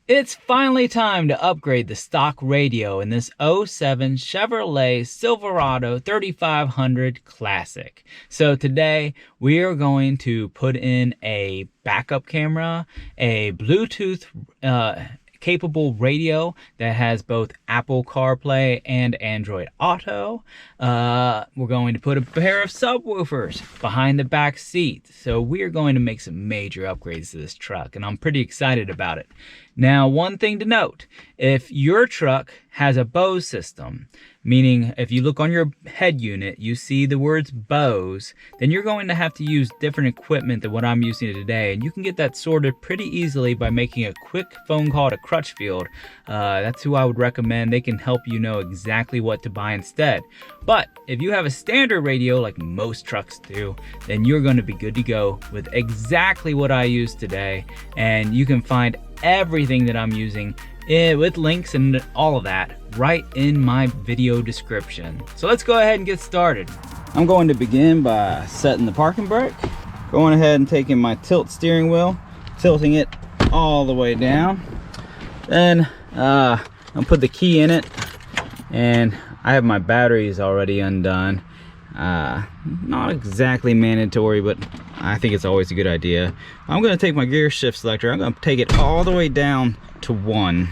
It's finally time to upgrade the stock radio in this '07 Chevrolet Silverado 3500 Classic. So today we are going to put in a backup camera, a Bluetooth capable radio that has both Apple CarPlay and Android Auto. We're going to put a pair of subwoofers behind the back seat. So we are going to make some major upgrades to this truck, and I'm pretty excited about it. Now, one thing to note, if your truck has a Bose system, meaning if you look on your head unit, you see the words Bose, then you're going to have to use different equipment than what I'm using today. And you can get that sorted pretty easily by making a quick phone call to Crutchfield. That's who I would recommend. They can help you know exactly what to buy instead. But if you have a standard radio like most trucks do, then you're going to be good to go with exactly what I use today. And you can find everything that I'm using with links and all of that right in my video description. So let's go ahead and get started. I'm going to begin by setting the parking brake, going ahead and taking my tilt steering wheel, tilting it all the way down. Then I'll put the key in it, and I have my batteries already undone. Not exactly mandatory, but I think it's always a good idea. I'm going to take my gear shift selector, I'm going to take it all the way down to 1,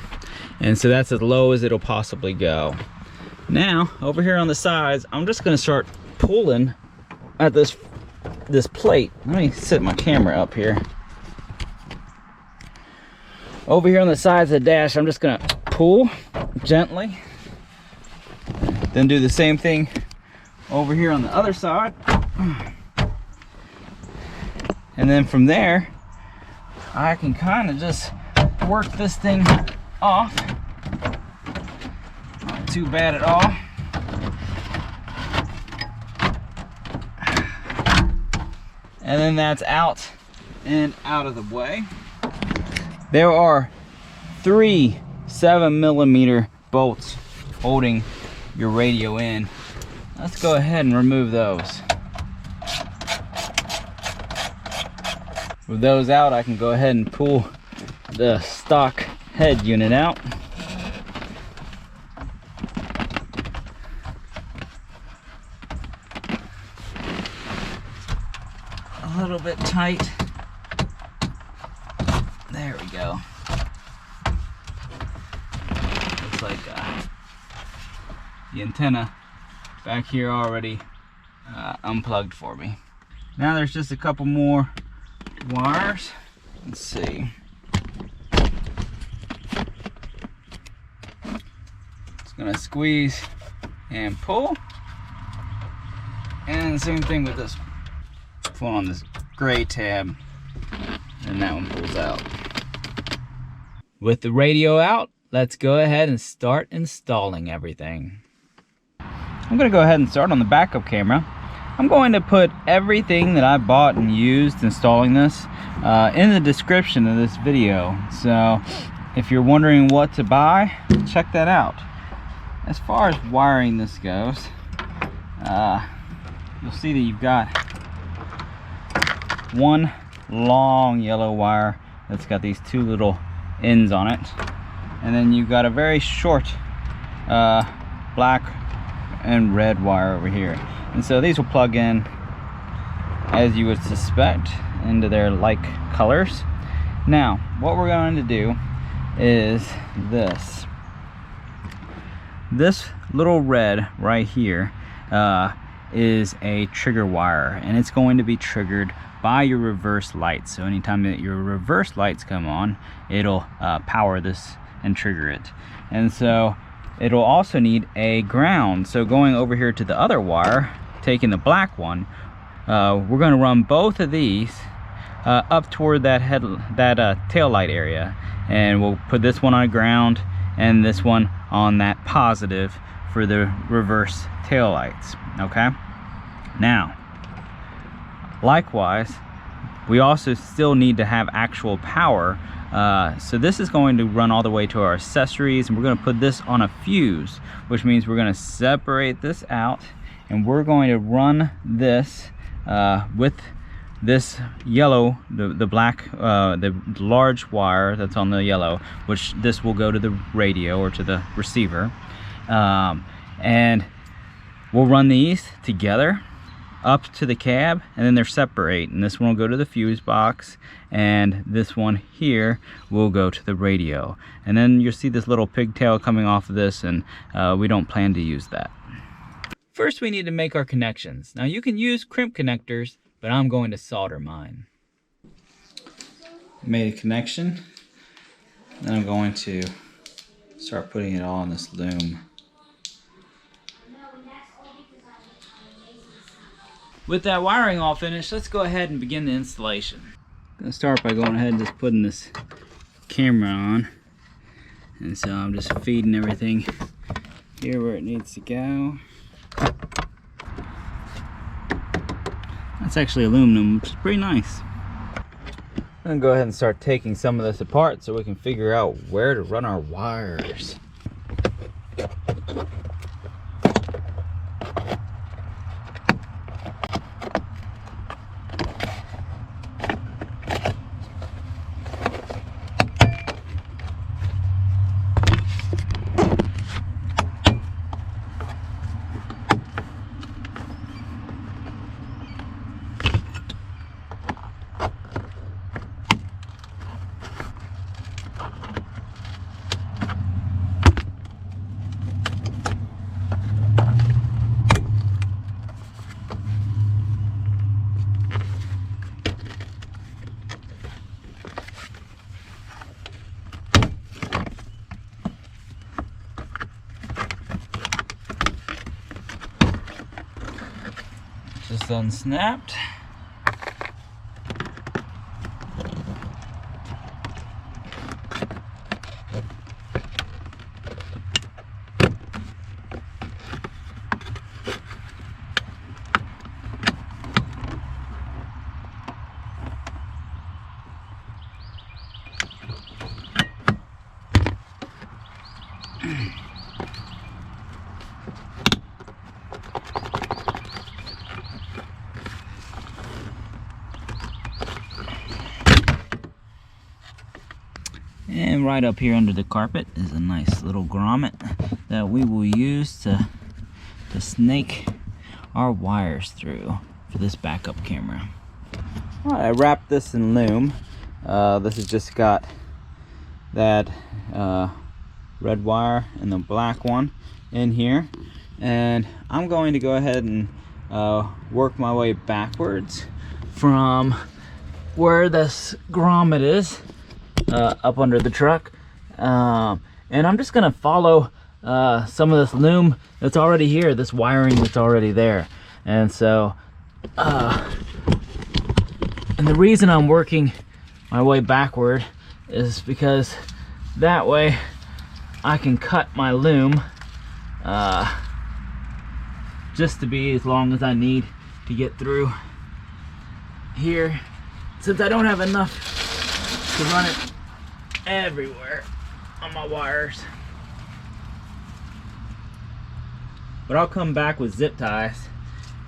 and so that's as low as it'll possibly go. Now over here on the sides, I'm just going to start pulling at this plate. Let me set my camera up here. Over here on the sides of the dash, I'm just going to pull gently, then do the same thing over here on the other side, and then from there I can kind of just work this thing off. Not too bad at all. And then that's out and out of the way. There are 3 7mm bolts holding your radio in. Let's go ahead and remove those. With those out, I can go ahead and pull the stock head unit out. A little bit tight. There we go. Looks like the antenna back here already unplugged for me. Now there's just a couple more wires. Let's see. Just gonna squeeze and pull, and same thing with this. Pull on this gray tab, and that one pulls out. With the radio out, let's go ahead and start installing everything. I'm going to go ahead and start on the backup camera. I'm going to put everything that I bought and used installing this in the description of this video. So if you're wondering what to buy, check that out. As far as wiring this goes, you'll see that you've got one long yellow wire that's got these 2 little ends on it, and then you've got a very short black and red wire over here, and so these will plug in, as you would suspect, into their like colors. Now what we're going to do is this little red right here is a trigger wire, and it's going to be triggered by your reverse lights. So anytime that your reverse lights come on, it'll power this and trigger it. And so it'll also need a ground. So going over here to the other wire, taking the black one, we're going to run both of these up toward that tail light area, and we'll put this one on ground and this one on that positive for the reverse tail lights. Okay, now likewise, we also still need to have actual power. So this is going to run all the way to our accessories, and we're going to put this on a fuse, which means we're going to separate this out, and we're going to run this with this yellow, the black, the large wire that's on the yellow, which this will go to the radio or to the receiver, and we'll run these together up to the cab, and then they're separate, and this one will go to the fuse box, and this one here will go to the radio. And then you'll see this little pigtail coming off of this, and we don't plan to use that. First, we need to make our connections. Now you can use crimp connectors, but I'm going to solder mine. Made a connection, then I'm going to start putting it all in this loom. With that wiring all finished, let's go ahead and begin the installation. I'm going to start by going ahead and just putting this camera on. And so I'm just feeding everything here where it needs to go. That's actually aluminum, which is pretty nice. I'm going to go ahead and start taking some of this apart so we can figure out where to run our wires. Just unsnapped. And right up here under the carpet is a nice little grommet that we will use to snake our wires through for this backup camera. All right, I wrapped this in loom. This has just got that red wire and the black one in here. And I'm going to go ahead and work my way backwards from where this grommet is. Up under the truck, and I'm just gonna follow some of this loom that's already here, this wiring that's already there. And so and the reason I'm working my way backward is because that way I can cut my loom just to be as long as I need to get through here, since I don't have enough to run it everywhere on my wires. But I'll come back with zip ties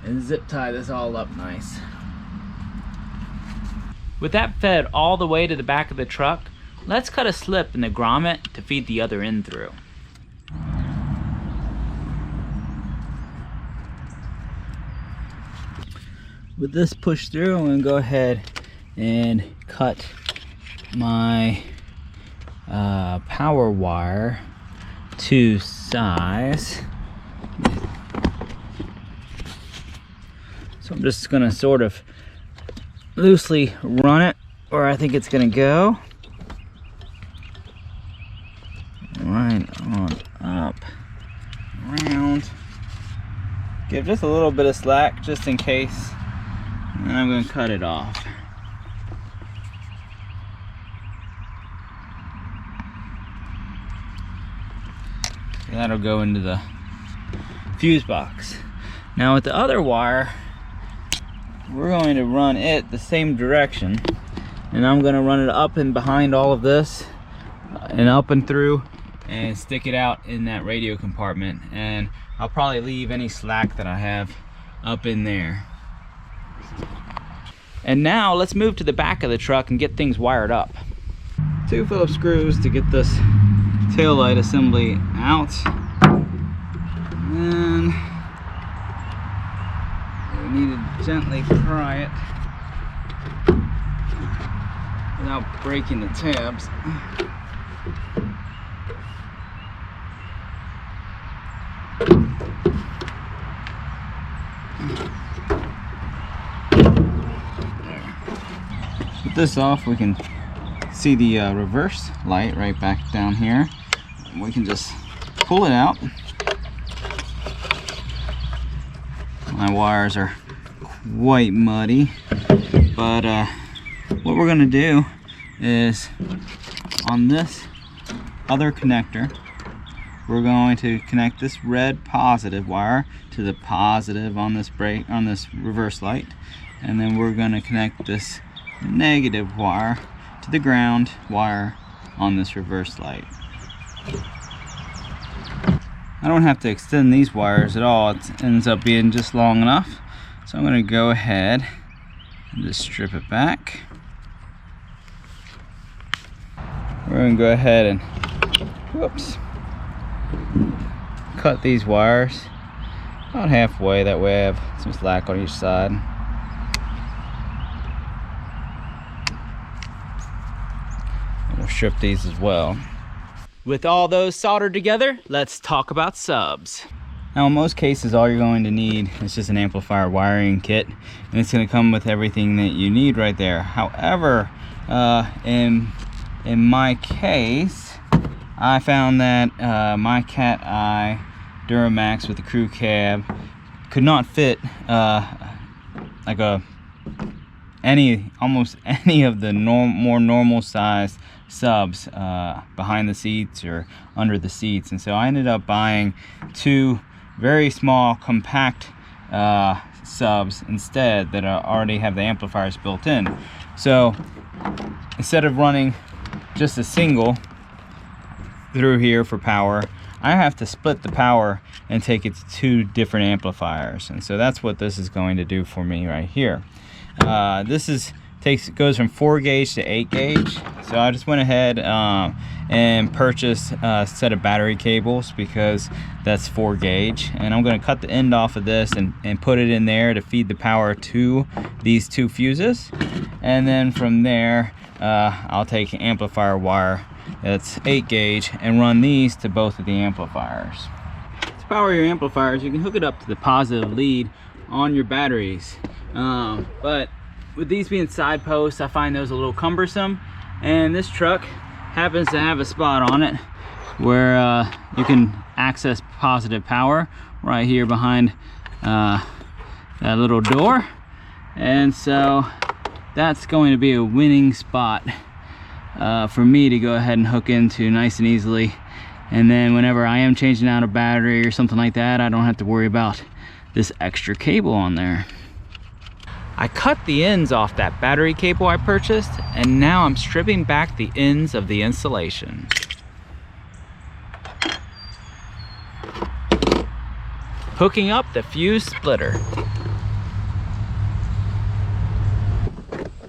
and zip tie this all up nice. With that fed all the way to the back of the truck, let's cut a slip in the grommet to feed the other end through. With this pushed through, I'm gonna go ahead and cut my power wire to size. So I'm just gonna sort of loosely run it where I think it's gonna go. Right on up, around. Give just a little bit of slack just in case, and I'm gonna cut it off. That'll go into the fuse box. Now with the other wire, we're going to run it the same direction, and I'm going to run it up and behind all of this and up and through and stick it out in that radio compartment, and I'll probably leave any slack that I have up in there. And now let's move to the back of the truck and get things wired up. 2 Phillips screws to get this taillight assembly out. And we need to gently pry it without breaking the tabs. With this off, we can see the reverse light right back down here. We can just pull it out. My wires are quite muddy, but what we're going to do is on this other connector, we're going to connect this red positive wire to the positive on this reverse light, and then we're going to connect this negative wire to the ground wire on this reverse light. I don't have to extend these wires at all. It ends up being just long enough. So I'm going to go ahead and just strip it back. We're going to go ahead and cut these wires about halfway. That way I have some slack on each side. We'll strip these as well. With all those soldered together, let's talk about subs. Now in most cases, all you're going to need is just an amplifier wiring kit, and it's going to come with everything that you need right there. However, in my case, I found that my Cat Eye Duramax with the crew cab could not fit like almost any of the more normal sized subs behind the seats or under the seats, and so I ended up buying 2 very small compact subs instead that already have the amplifiers built in. So instead of running just a single through here for power, I have to split the power and take it to 2 different amplifiers, and so that's what this is going to do for me right here. This goes from 4 gauge to 8 gauge. So I just went ahead and purchased a set of battery cables because that's 4 gauge, and I'm going to cut the end off of this and put it in there to feed the power to these 2 fuses, and then from there I'll take an amplifier wire that's 8 gauge and run these to both of the amplifiers. To power your amplifiers, you can hook it up to the positive lead on your batteries, but with these being side posts, I find those a little cumbersome, and this truck happens to have a spot on it where you can access positive power right here behind that little door, and so that's going to be a winning spot for me to go ahead and hook into nice and easily, and then whenever I am changing out a battery or something like that, I don't have to worry about this extra cable on there. I cut the ends off that battery cable I purchased, and now I'm stripping back the ends of the insulation. Hooking up the fuse splitter.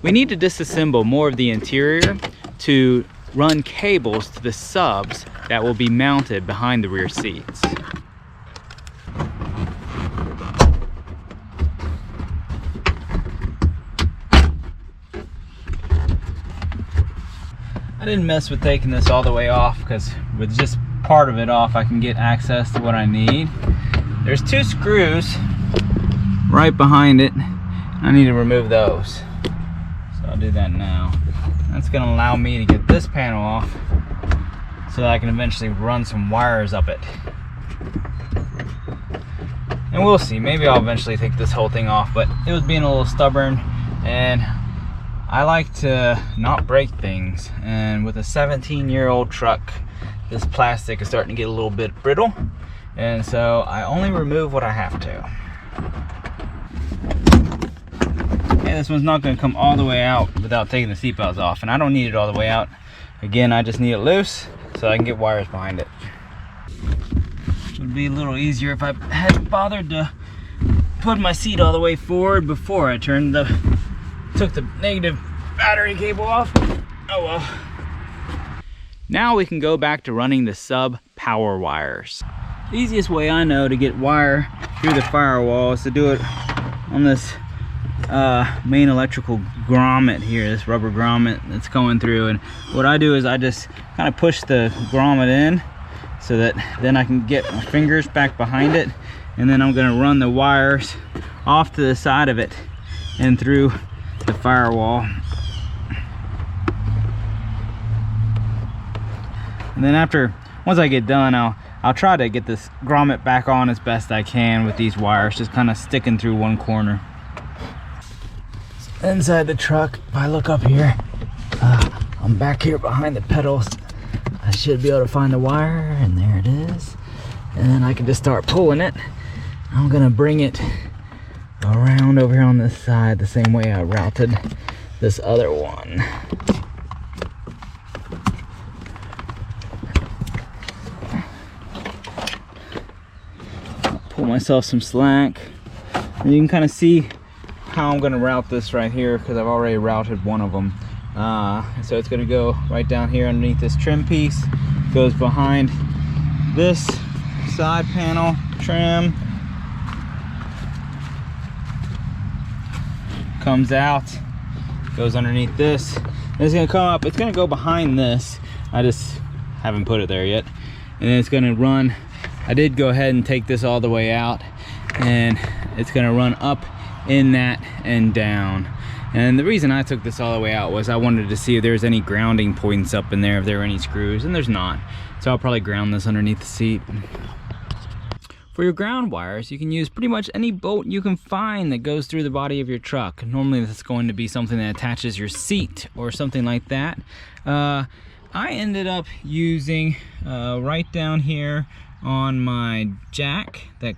We need to disassemble more of the interior to run cables to the subs that will be mounted behind the rear seats. I didn't mess with taking this all the way off because with just part of it off I can get access to what I need. There's 2 screws right behind it. I need to remove those. So I'll do that now. That's going to allow me to get this panel off so that I can eventually run some wires up it. And we'll see, maybe I'll eventually take this whole thing off, but it was being a little stubborn, and I like to not break things, and with a 17-year-old truck, this plastic is starting to get a little bit brittle, and so I only remove what I have to. And this one's not going to come all the way out without taking the seatbelts off, and I don't need it all the way out. Again, I just need it loose so I can get wires behind it. It would be a little easier if I had bothered to put my seat all the way forward before I turned the took the negative battery cable off. Oh well. Now we can go back to running the sub power wires. The easiest way I know to get wire through the firewall is to do it on this main electrical grommet here, this rubber grommet that's going through. And what I do is I just kind of push the grommet in so that then I can get my fingers back behind it, and then I'm going to run the wires off to the side of it and through the firewall. And then once I get done, I'll try to get this grommet back on as best I can with these wires just kind of sticking through one corner. Inside the truck, if I look up here, I'm back here behind the pedals. I should be able to find the wire, and there it is. And then I can just start pulling it. I'm gonna bring it around over here on this side the same way I routed this other one. Pull myself some slack, and you can kind of see how I'm going to route this right here because I've already routed one of them. So it's going to go right down here underneath this trim piece, goes behind this side panel trim, comes out, goes underneath this, and it's going to come up. It's going to go behind this. I just haven't put it there yet. And then it's going to run. I did go ahead and take this all the way out, and it's going to run up in that and down. And the reason I took this all the way out was I wanted to see if there's any grounding points up in there, if there were any screws, and there's not. So I'll probably ground this underneath the seat. For your ground wires, you can use pretty much any bolt you can find that goes through the body of your truck. Normally that's going to be something that attaches your seat or something like that. I ended up using right down here on my jack, or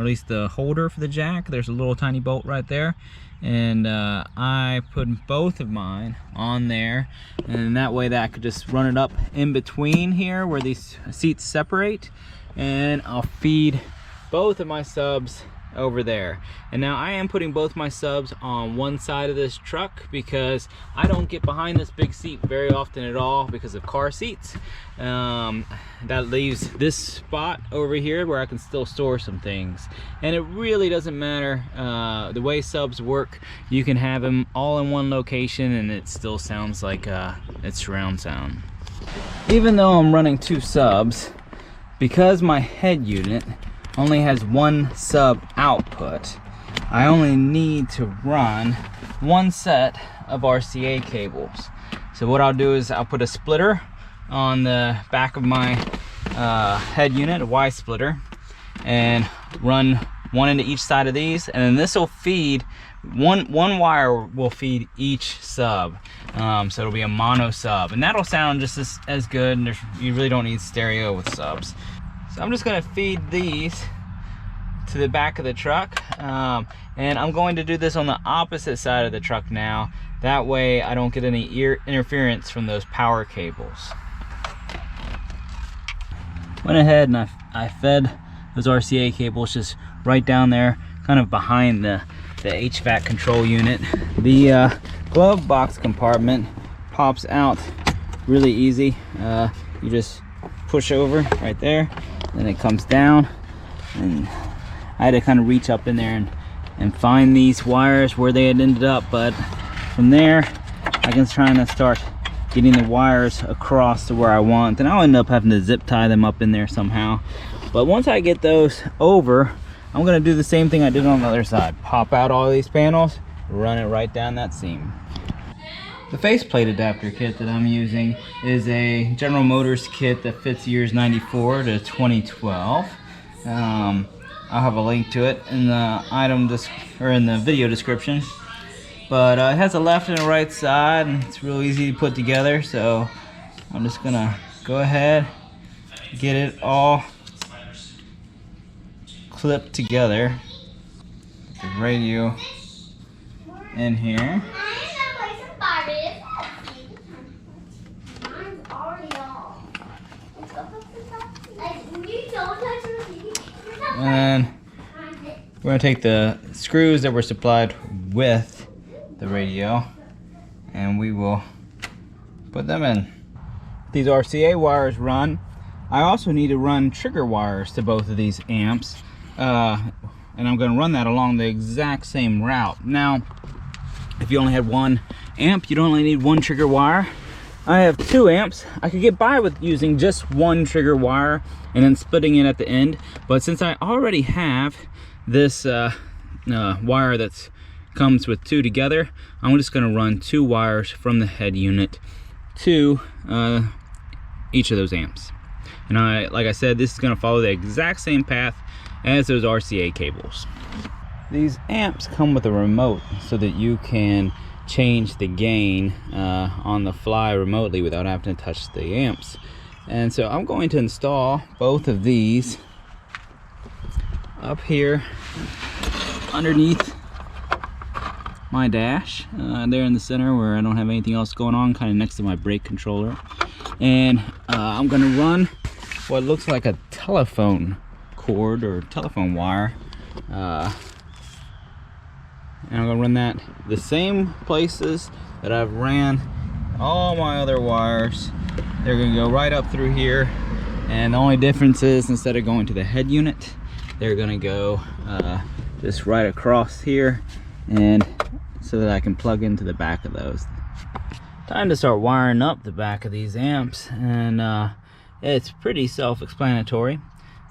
at least the holder for the jack, there's a little tiny bolt right there, and I put both of mine on there, and that way that I could just run it up in between here where these seats separate, and I'll feed both of my subs over there. And now I am putting both my subs on one side of this truck because I don't get behind this big seat very often at all because of car seats. That leaves this spot over here where I can still store some things, and it really doesn't matter the way subs work. You can have them all in one location and it still sounds like it's surround sound. Even though I'm running two subs, because my head unit only has one sub output, I only need to run one set of RCA cables. So what I'll do is I'll put a splitter on the back of my head unit, a Y splitter, and run one into each side of these, and then this will feed one wire will feed each sub. So it'll be a mono sub, and that'll sound just as good, and you really don't need stereo with subs. So I'm just going to feed these to the back of the truck, and I'm going to do this on the opposite side of the truck now. That way I don't get any interference from those power cables. Went ahead and I fed those RCA cables just right down there, kind of behind the HVAC control unit. The glove box compartment pops out really easy. You just push over right there, then it comes down, and I had to kind of reach up in there and find these wires where they had ended up, but from there I can try to start getting the wires across to where I want, and I'll end up having to zip tie them up in there somehow. But once I get those over, I'm going to do the same thing I did on the other side. Pop out all these panels, run it right down that seam. The faceplate adapter kit that I'm using is a General Motors kit that fits years 94 to 2012. I'll have a link to it in the in the video description. But it has a left and a right side, and it's real easy to put together. So I'm just gonna go ahead, get it all clipped together. The radio in here. And we're going to take the screws that were supplied with the radio, and we will put them in. These RCA wires run. I also need to run trigger wires to both of these amps, and I'm going to run that along the exact same route. Now, if you only had one amp, you'd only need one trigger wire. I have 2 amps. I could get by with using just one trigger wire and then splitting it at the end, but since I already have this wire that comes with 2 together, I'm just going to run 2 wires from the head unit to each of those amps. And like I said, this is going to follow the exact same path as those RCA cables. These amps come with a remote so that you can change the gain on the fly remotely without having to touch the amps. And so I'm going to install both of these up here underneath my dash, there in the center where I don't have anything else going on, kind of next to my brake controller. And I'm going to run what looks like a telephone cord or telephone wire, and I'm going to run that the same places that I've ran all my other wires. They're going to go right up through here, and the only difference is instead of going to the head unit, they're going to go just right across here, and so that I can plug into the back of those. Time to start wiring up the back of these amps, and it's pretty self-explanatory.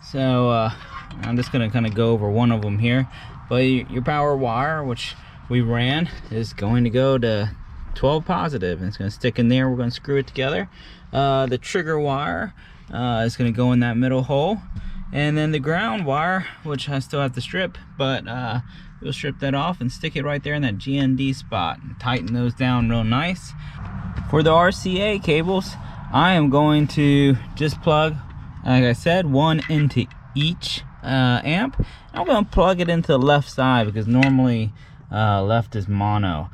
So I'm just going to kind of go over one of them here. But your power wire, which we ran, is going to go to 12 positive, and it's going to stick in there. We're going to screw it together. The trigger wire is going to go in that middle hole, and then the ground wire, which I still have to strip, but we'll strip that off and stick it right there in that GND spot and tighten those down real nice. For the RCA cables, I am going to just plug, like I said, one into each amp. I'm going to plug it into the left side because normally left is mono.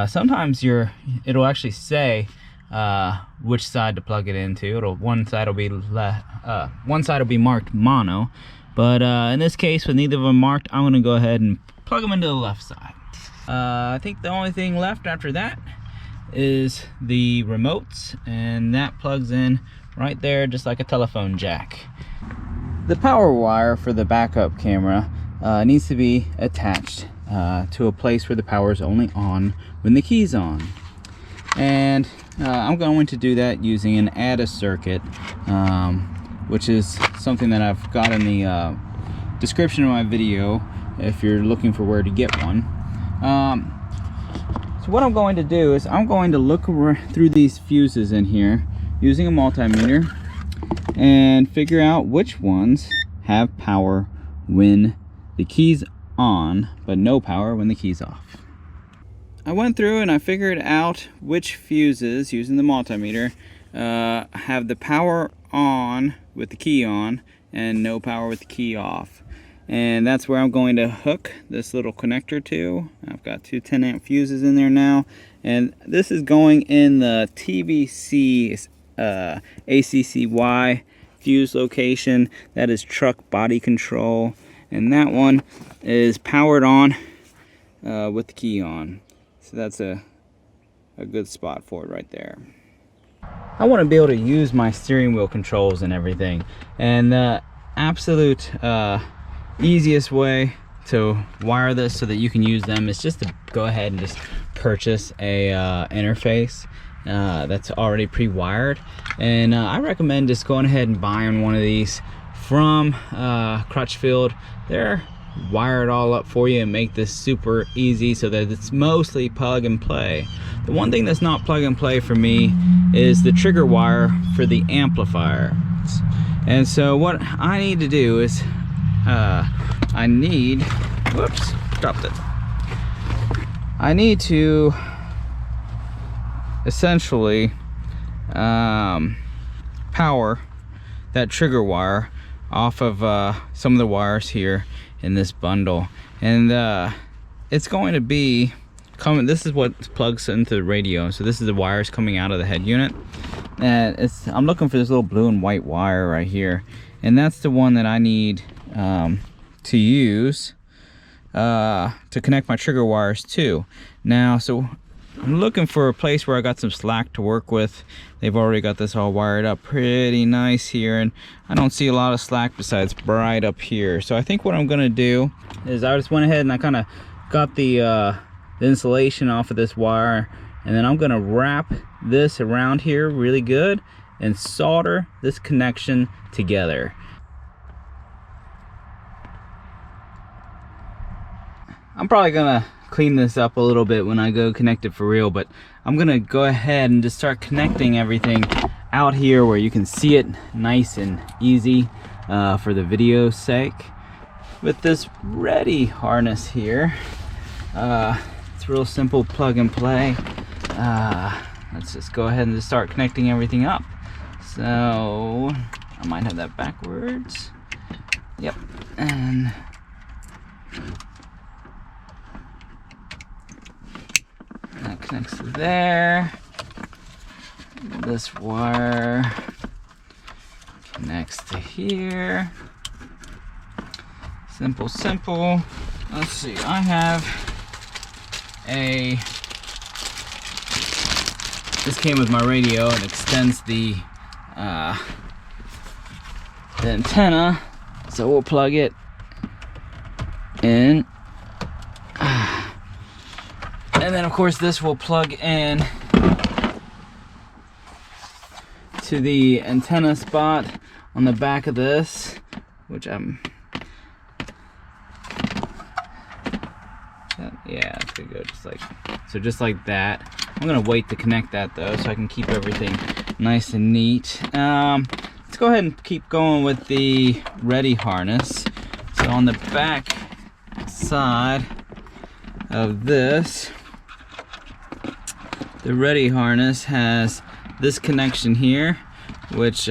Sometimes it'll actually say which side to plug it into. One side will be marked mono, but in this case, with neither of them marked, I'm going to go ahead and plug them into the left side. I think the only thing left after that is the remotes, and that plugs in right there just like a telephone jack. The power wire for the backup camera needs to be attached to a place where the power is only on when the key's on. And I'm going to do that using an ADA circuit, which is something that I've got in the description of my video if you're looking for where to get one. So what I'm going to do is I'm going to look through these fuses in here using a multimeter and figure out which ones have power when the key's on, but no power when the key's off. I went through and I figured out which fuses, using the multimeter, have the power on with the key on and no power with the key off. And that's where I'm going to hook this little connector to. I've got 2 10-amp fuses in there now, and this is going in the TBC ACCY fuse location. That is truck body control, and that one is powered on with the key on. So that's a good spot for it right there. I want to be able to use my steering wheel controls and everything, and the absolute easiest way to wire this so that you can use them is just to go ahead and just purchase a interface that's already pre-wired. And I recommend just going ahead and buying one of these from Crutchfield. They're wired all up for you and make this super easy so that it's mostly plug and play. The one thing that's not plug and play for me is the trigger wire for the amplifier. And so what I need to do is I need to essentially power that trigger wire off of some of the wires here in this bundle, and it's going to be coming. This is what plugs into the radio, so this is the wires coming out of the head unit, and I'm looking for this little blue and white wire right here, and that's the one that I need to use to connect my trigger wires to. Now, so I'm looking for a place where I got some slack to work with. They've already got this all wired up pretty nice here, and I don't see a lot of slack besides right up here. So I think what I'm gonna do is I just went ahead and I kind of got the insulation off of this wire, and then I'm gonna wrap this around here really good and solder this connection together. I'm probably gonna clean this up a little bit when I go connect it for real, but I'm gonna go ahead and just start connecting everything out here where you can see it nice and easy for the video's sake. With this ready harness here, it's real simple, plug and play. Let's just go ahead and just start connecting everything up. So I might have that backwards. Yep, and that connects to there. This wire connects to here. Simple, simple. Let's see, I have this came with my radio and extends the antenna, so we'll plug it in. And then of course this will plug in to the antenna spot on the back of this, which yeah, it's gonna go just like that. I'm gonna wait to connect that though, so I can keep everything nice and neat. Let's go ahead and keep going with the ready harness. So on the back side of this, the ready harness has this connection here, which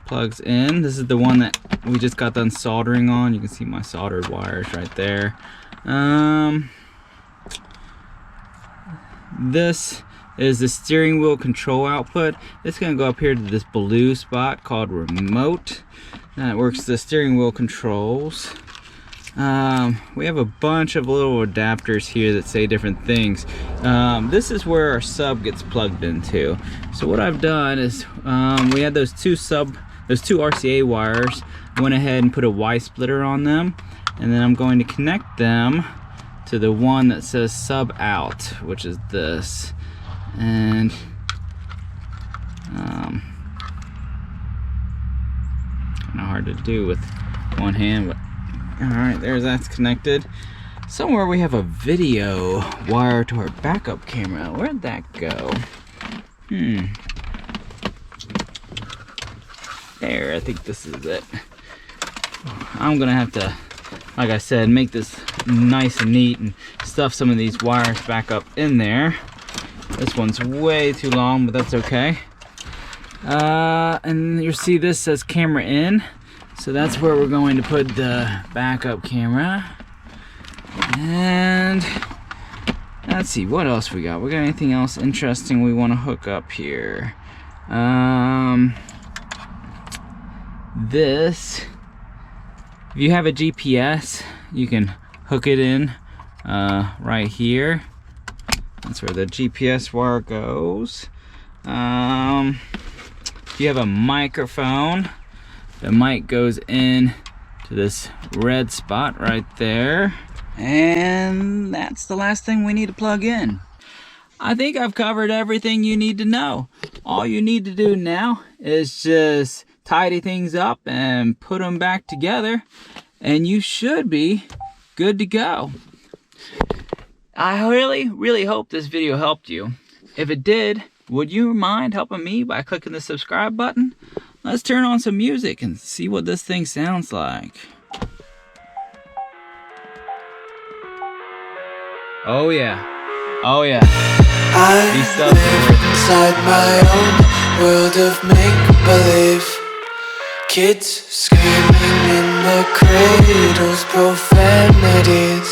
plugs in. This is the one that we just got done soldering on. You can see my soldered wires right there. This is the steering wheel control output. It's going to go up here to this blue spot called remote. That works the steering wheel controls. We have a bunch of little adapters here that say different things. This is where our sub gets plugged into. So what I've done is we had those two RCA wires. I went ahead and put a Y splitter on them, and then I'm going to connect them to the one that says sub out, which is this. And kind of hard to do with one hand, but all right, that's connected. Somewhere we have a video wire to our backup camera. Where'd that go? There, I think this is it. I'm gonna have to, like I said, make this nice and neat and stuff some of these wires back up in there. This one's way too long, but that's okay. And you'll see this says camera in. So that's where we're going to put the backup camera. And let's see, what else we got? We got anything else interesting we want to hook up here? This, if you have a GPS, you can hook it in right here. That's where the GPS wire goes. If you have a microphone, the mic goes in to this red spot right there. And that's the last thing we need to plug in. I think I've covered everything you need to know. All you need to do now is just tidy things up and put them back together, and you should be good to go. I really hope this video helped you. If it did, would you mind helping me by clicking the subscribe button? Let's turn on some music and see what this thing sounds like. Oh yeah. Oh yeah. I live inside my own world of make-believe. Kids screaming in the cradles, profanities.